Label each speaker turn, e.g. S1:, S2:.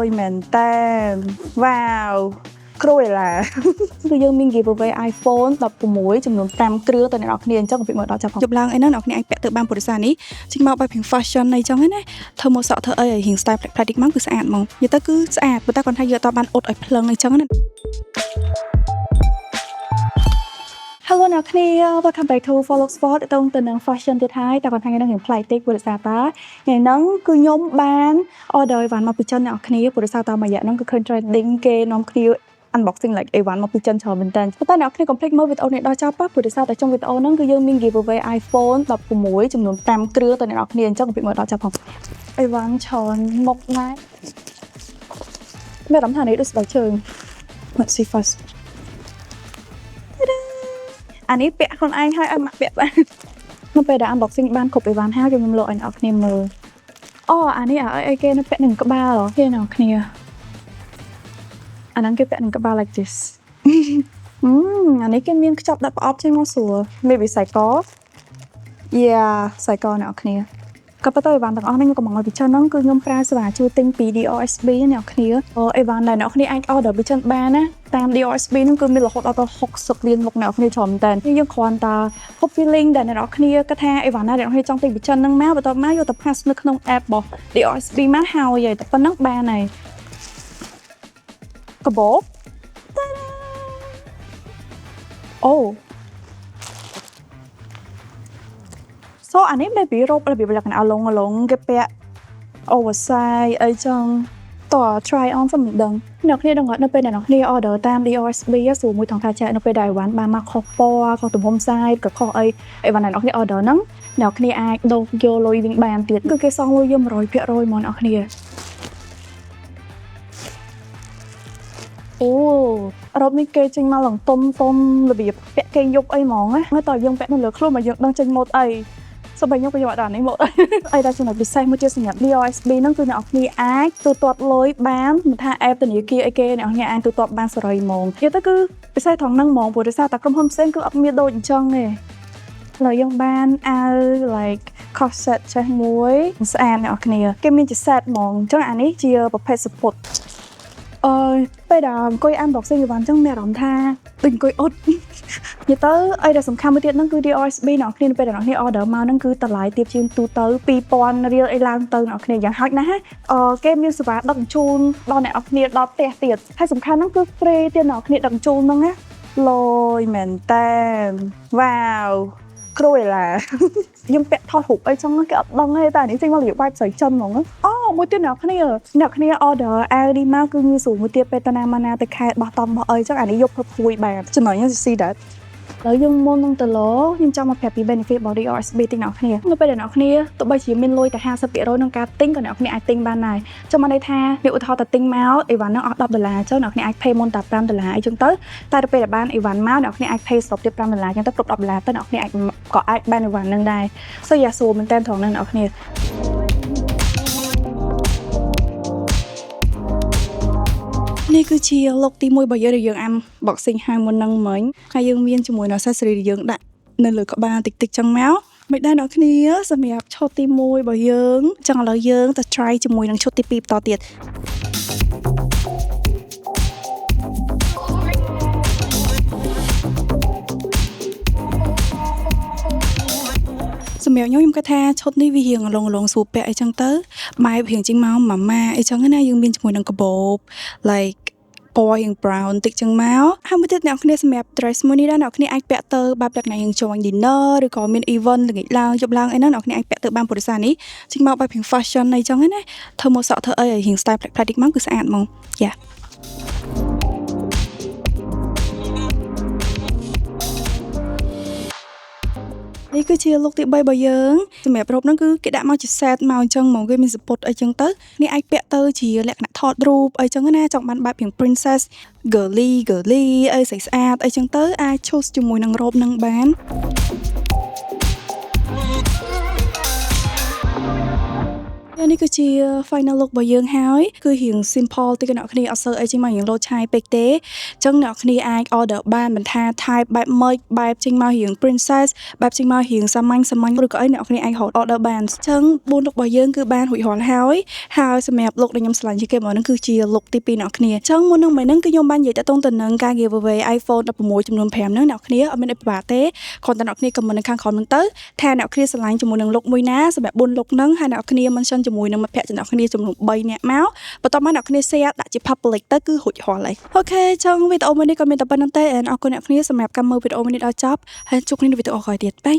S1: យមែនតើវ៉ាវគ្រួយឡាគឺយើងមាន giveaway iPhone 16ចំនួន5គ្រឿងទៅអ្នកនរគ្នាអញ្ចឹងកុំភ្លេចមកដល់ចាប់ផងជប់ឡើងអីណាអ្នកនរគ្នាអាចពាក់ទៅបានពុទ្ធសាសនេះចេញមកបែប fashion អីចឹងណាធ្វើមកសក់ធ្វើអីឲ្យរៀង style ប្លែកៗតិចមកគឺស្អាតហ្មងនិយាយទៅគឺស្អាតប៉ុន្តែគាត់ថាយកតបានអ៊ុតឲ្យភ្លឹងអីចឹងណា Hello អ្នកគ្នា welcome back to Follow Sport តើទៅនឹង fashion ទៀតហើយតែគាត់ថាថ្ងៃនេះរៀងប្លែកតិចព្រោះដោយសារតាថ្ងៃហ្នឹងគឺខ្ញុំបាន order អីវ៉ាន់មកពីចិនអ្នកគ្នាព្រោះដោយសារតាមួយរយៈហ្នឹងគឺឃើញ trending គេនាំគ្នា unboxing like អីវ៉ាន់មកពីចិនច្រើនមែនតើប៉ុន្តែអ្នកគ្នាកុំភ្លេចមើលវីដេអូនេះដល់ចប់ព្រោះដោយសារតែtrong វីដេអូហ្នឹងគឺយើងមាន giveaway iPhone 16ចំនួន5គ្រឿងទៅអ្នកគ្នាអញ្ចឹងកុំភ្លេចមើលដល់ចប់ផងអីវ៉ាន់ច្រើនមុខណាស់មានអារម្មណ៍ថានេះដូចស្បែកជើង Let's see first អានេះពាក់ខ្លួនឯងហើយឲ្យម៉ាក់ពាក់បាននៅពេលដែល unboxing បានគ្រប់អីវ៉ាន់ហើយខ្ញុំលោកឲ្យអ្នកគ្នាមើលអូអានេះអីគេនៅពាក់នឹងក្បាលហ៎គេអ្នកគ្នាអាហ្នឹងគេពាក់នឹងក្បាល like this អានេះគេមានខ្ចប់ដាក់ប្រអប់ចេញមកស្រួល maybe សៃក yeah សៃកអ្នកគ្នាក៏ប៉ុន្តែអីវ៉ាន់ទាំងអស់នេះខ្ញុំកំងឲ្យពីចិនហ្នឹងគឺខ្ញុំប្រើសេវាជួយទិញពី DRSB អ្នកគ្នាអីវ៉ាន់ដែលអ្នកគ្នាអាច order ពីចិនបានណាតាម DRSB ហ្នឹងគឺមានរហូតដល់60លានមុខអ្នកគ្នាច្រើនមែនតើយើងគ្រាន់តែ copy link ដែលអ្នកគ្នាគាត់ថាអីវ៉ាន់ណាអ្នកគ្នាចង់ទិញពីចិនហ្នឹងមកបន្ទាប់មកយកទៅ pass នៅក្នុង app របស់ DRSB មកហើយតែប៉ុណ្ណឹងបានហើយកបោអូអានេះ maybe រ៉ូបរបៀបលក្ខណៈឡងគេពាក់ oversize អីចឹងតោះ try on សំដឹងអ្នកគ្នាដឹងអត់នៅពេលដែលអ្នកគ្នា order តាម DRSB ស្រួលមួយថងថាចែកនៅពេលដែលអីវ៉ាន់បានមកខុសពណ៌ខុសទំហំ size ក៏ខុសអីវ៉ាន់ដែលអ្នកគ្នា order ហ្នឹងអ្នកគ្នាអាចដូរយកលុយវិញបានទៀតគឺគេសងលុយយក 100% ហ្មងអ្នកគ្នាអូរ៉ូបនេះគេចេញមកឡើងទុំរបៀបពាក់គេយប់អីហ្មងណាតើយើងពាក់នៅលើខ្លួនមកយើងដឹងចេញម៉ូតអីសូម្បីខ្ញុំក៏យកអត់ដល់នេះមកអីដែលចំណុចពិសេសមួយទៀតសម្រាប់ DRSB ហ្នឹងគឺអ្នកគ្នាអាចទូទាត់លុយបានមិនថា app ធនាគារអីគេអ្នកគ្នាអាចទូទាត់បានសេរីហ្មងនិយាយទៅគឺពិសេសត្រង់ហ្នឹងហ្មងព្រោះដោយសារតែក្រុមហ៊ុនផ្សេងគឺអត់មានដូចអញ្ចឹងទេឡើយយើងបានអាវ like corset ចេះមួយស្អាតអ្នកគ្នាគេមានជា set ហ្មងអញ្ចឹងអានេះជាប្រភេទ support ពេលដែលអង្គុយ unboxing អីវ៉ាន់ចឹងមានអារម្មណ៍ថាដូចអង្គុយអត់និយាយទៅអីដែលសំខាន់មួយទៀតហ្នឹងគឺ DRSB អ្នកគ្នាពេលដែលអ្នកគ្នា order មកហ្នឹងគឺតម្លៃទាបជាងទូទៅ 2000 រៀលអីឡើងទៅអ្នកគ្នាយ៉ាងហោចណាស់គេមានសេវាដឹកជញ្ជូនដល់អ្នកគ្នាដល់ផ្ទះទៀតហើយសំខាន់ហ្នឹងគឺ free ទៀតអ្នកគ្នាដឹកជញ្ជូនហ្នឹងណាលយមែនតើវ៉ាវគ្រួយឡាខ្ញុំពាក់ថតរូបអីចឹងគេអត់ដឹងទេតែនេះចេញមករបៀបបែបស្រីចិនហ្មងអូមួយទៀតអ្នកគ្នា order អាវនេះមកគឺងាយស្រួលមួយទៀតពេលតាណាមកណាទៅខេត្តបោះតង់បោះអីចឹងអានេះយកភួយបានចំណុចហ្នឹង see that ហើយយើងមុននឹងទៅឡខ្ញុំចង់មកប្រាប់ពី benefit របស់ DRSB ទីអ្នកគ្នានៅពេលដែលអ្នកគ្នាទោះបីជាមានលុយតែ 50% ក្នុងការទិញក៏អ្នកគ្នាអាចទិញបានដែរចាំមកន័យថាវាឧទាហរណ៍តែទិញមកអីវ៉ាន់ហ្នឹងអស់$10ចឹងអ្នកគ្នាអាច pay មុនតែ$5អីចឹងទៅតែទៅពេលដែលបានអីវ៉ាន់មកអ្នកគ្នាអាច pay សរុបទៀត$5ចឹងទៅគ្រប់$10ទៅអ្នកគ្នាអាចក៏អាចបានអីវ៉ាន់ហ្នឹងដែរ so yeah ស្រួលមែនតើត្រង់ហ្នឹងអ្នកគ្នានេះគឺជា look ទី1របស់យើងដែលយើង unboxing ហើយមុននឹងមិញហើយយើងមានជាមួយនៅ accessory ដែលយើងដាក់នៅលើក្បាលតិចចឹងមកមិនដែរអ្នកគ្នាសម្រាប់ឈុតទី1របស់យើងចឹងឥឡូវយើងទៅ try ជាមួយនឹងឈុតទី2បន្តទៀតសម្រាប់ខ្ញុំគិតថាឈុតនេះវារៀងឡងស្រួលពាក់អីចឹងទៅបែបរៀងចេញមកម៉ាអីចឹងណាយើងមានជាមួយនឹងកាបូប like ពណ៌រៀង brown តិចចឹងមកហើយមួយទៀតអ្នកគ្នាសម្រាប់ dress មួយនេះដែរអ្នកគ្នាអាចពាក់ទៅបែបលក្ខណៈយើង join dinner ឬក៏មាន event ល្ងាចឡើងយប់ឡើងអីហ្នឹងអ្នកគ្នាអាចពាក់ទៅបានពុទ្ធសាសនេះចេញមកបែប fashion អីចឹងណាធ្វើមកសក់ធ្វើអីឲ្យរៀង style ប្លែកៗតិចមកគឺស្អាតហ្មងយ៉ានេះគឺជា look ទី3របស់យើងសម្រាប់រូបហ្នឹងគឺគេដាក់មកជា set មកអញ្ចឹងហ្មងគេមាន support អីចឹងទៅនេះអាចពាក់ទៅជាលក្ខណៈថតរូបអីចឹងណាចង់បានបែបជាង princess girly អីស្អាតអីចឹងទៅអាច choose ជាមួយនឹងរូបហ្នឹងបាន នេះគឺជា final look របស់យើងហើយគឺរៀង simple តិចអ្នកគ្នាអត់សូវអីចេញមករៀងលោឆាយពេកទេអញ្ចឹងអ្នកគ្នាអាច order បានមិនថា type បែប merch បែបចេញមករៀង princess បែបចេញមករៀងសាមញ្ញឬក៏អីអ្នកគ្នាអាចរក order បានអញ្ចឹង4 look របស់យើងគឺបានរួចរាល់ហើយសម្រាប់ look ដែលខ្ញុំឆ្លាញ់ជាងគេមកហ្នឹងគឺជា look ទី2អ្នកគ្នាអញ្ចឹងមុននឹងគឺខ្ញុំបាននិយាយតទៅនឹងការ giveaway iPhone 16ចំនួន5ហ្នឹងអ្នកគ្នាអត់មានអីពិបាកទេគ្រាន់តែអ្នកគ្នា comment នៅខាងក្រោមហ្នឹងទៅថាអ្នកគ្នាឆ្លាញ់ជាមួយនឹង look មួយណាសម្រាប់4 look ហ្នឹងហើយអ្នកគ្នា mention ជាមួយនឹងមិត្តភក្តិអ្នកគ្នាចំនួន3នាក់មកបន្ទាប់មកអ្នកគ្នា share ដាក់ជា public ទៅគឺរួចរាល់ហើយអូខេអញ្ចឹងវីដេអូមួយនេះក៏មានតែប៉ុណ្្នឹងទេអរគុណអ្នកគ្នាសម្រាប់ការមើលវីដេអូមួយនេះដល់ចប់ហើយជួបគ្នានៅវីដេអូក្រោយទៀតបាយ